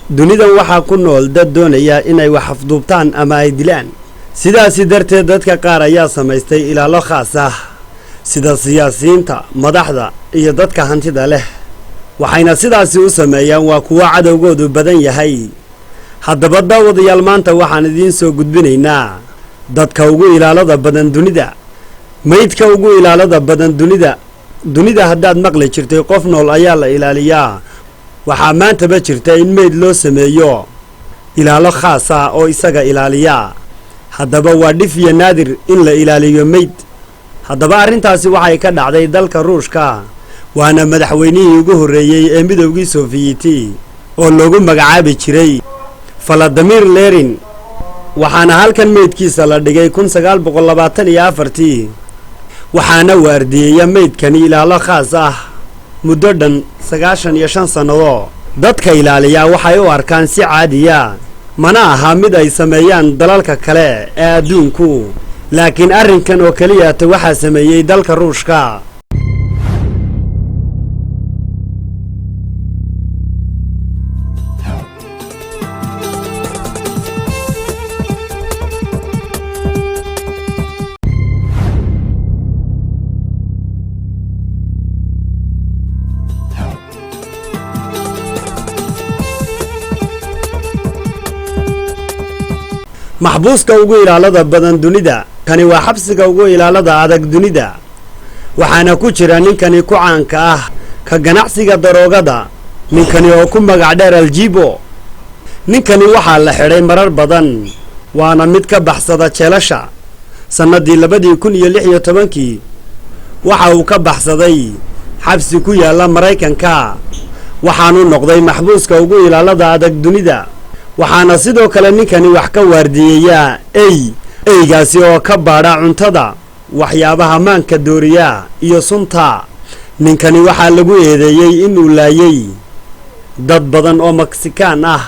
dunidan waxaa ku nool dad doonaya inay wax afduubtaan ama ay dilaan sidaasi darteed dadka qaar ayaa samaystay ilaalo khaas ah sida siyaasiyiinta madaxda iyo dadka hantida leh waxayna sidaasi u sameeyaan waa kuwa cadowgoodu badan yahay haddaba daawadayaal maanta waxaan idiin soo gudbinaynaa dadka ugu ilaalada badan dunida maydka ugu ilaalada badan dunida haddaad maqli jirtay qof nool ayaa la ilaaliyaa waxaa maantaba jirta in mayd loo sameeyo ilaalo khaas ah oo isaga ilaaliya haddaba waa dhif iyo naadir in la ilaaliyo mayd haddaba arrintaasi waxay ka dhacday dalka ruushka waana madaxweynihii ugu horreeyey ee midowgii sofiyeeti oo loogu magacaabi jiray Vladimir Lenin waxaana halkan maydkiisa la dhigay 1924 waxaana waardiyeeya maydkani ilaalo khaas ah muddo dhan 95 sannadood dadka ilaaliya waxay u arkaan si caadiya mana aha mid ay sameeyaan dalalka kale ee adduunku laakiin arrinkan oo kaliya waxa sameeyay dalka ruushka maxbuuska ugu ilaalada badan dunida kani waa xabsiga ugu ilaalada adag dunida waxaana ku jira ninkani ku caanka ah ka ganacsiga daroogada ninkani oo ku magac dheer Aljibo ninkani waxaa la xidhay marar badan waana mid ka baxsada jeelasha sanadii 2016 waxa uu ka baxsaday xabsi ku yaala Mareykanka waxaanu noqday maxbuuska ugu ilaalada adag dunida waxaana sidoo kale ninkani wax ka waardiyeeya eygaasi oo ka baadha cuntada waxyaabaha maanka dooriya iyo sunta ninkani waxaa lagu eedeeyay inuu laayay dad badan oo Mexican ah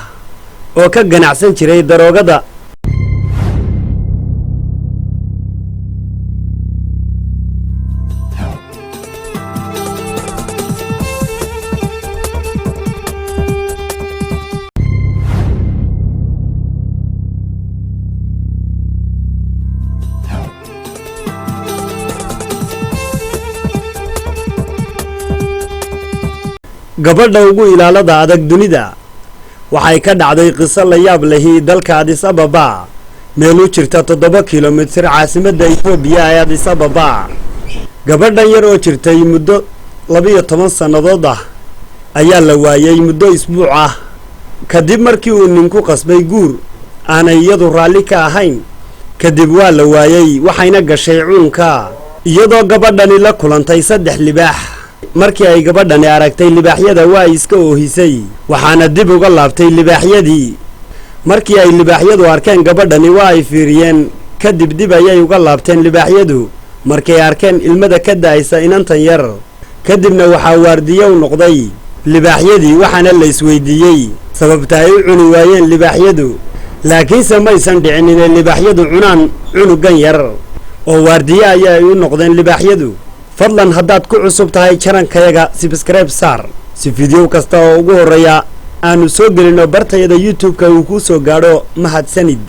oo ka ganacsan jiray daroogada gabadha ugu ilaalada adag dunida waxay ka dhacday qiso la yaab leh dalka Addis Ababa meel u jirta 7 kiiloomitir caasimadda Itoobiya ee Addis Ababa gabadhan yar oo jirtay muddo 12 sannadood ah ayaa la waayay muddo isbuuc ah kadib markii uu ninku qasbay guur aanay iyadu raalli ka ahayn kadib waa la waayay waxayna gashay cuunka iyadoo gabadhani la kulantay 3 libaax markii ay gabadhani aragtay libaaxyada waa iska oohisay waxaana dib uga laabtay libaaxyadii markii ay libaaxyadu arkeen gabadhani waa ay fiiriyeen kadib dib ayay uga laabteen libaaxyadu markay arkeen ilmada ka daaysa inantan yar kadibna waxa waardiye u noqday libaaxyadii waxaana la isweydiiyay sababta ay u cuni waayeen libaaxyadu laakiin samaysan dhicin in libaaxyadu cunaan cunugan yar oo waardiye ayay u noqdeen libaaxyadu fadlan haddaad ku cusub tahay channelkayaga subscribe saar si video kasta oo ugu horeeya aanu soo gelino bartayada YouTube-ka uu ku soo gaadho mahadsanid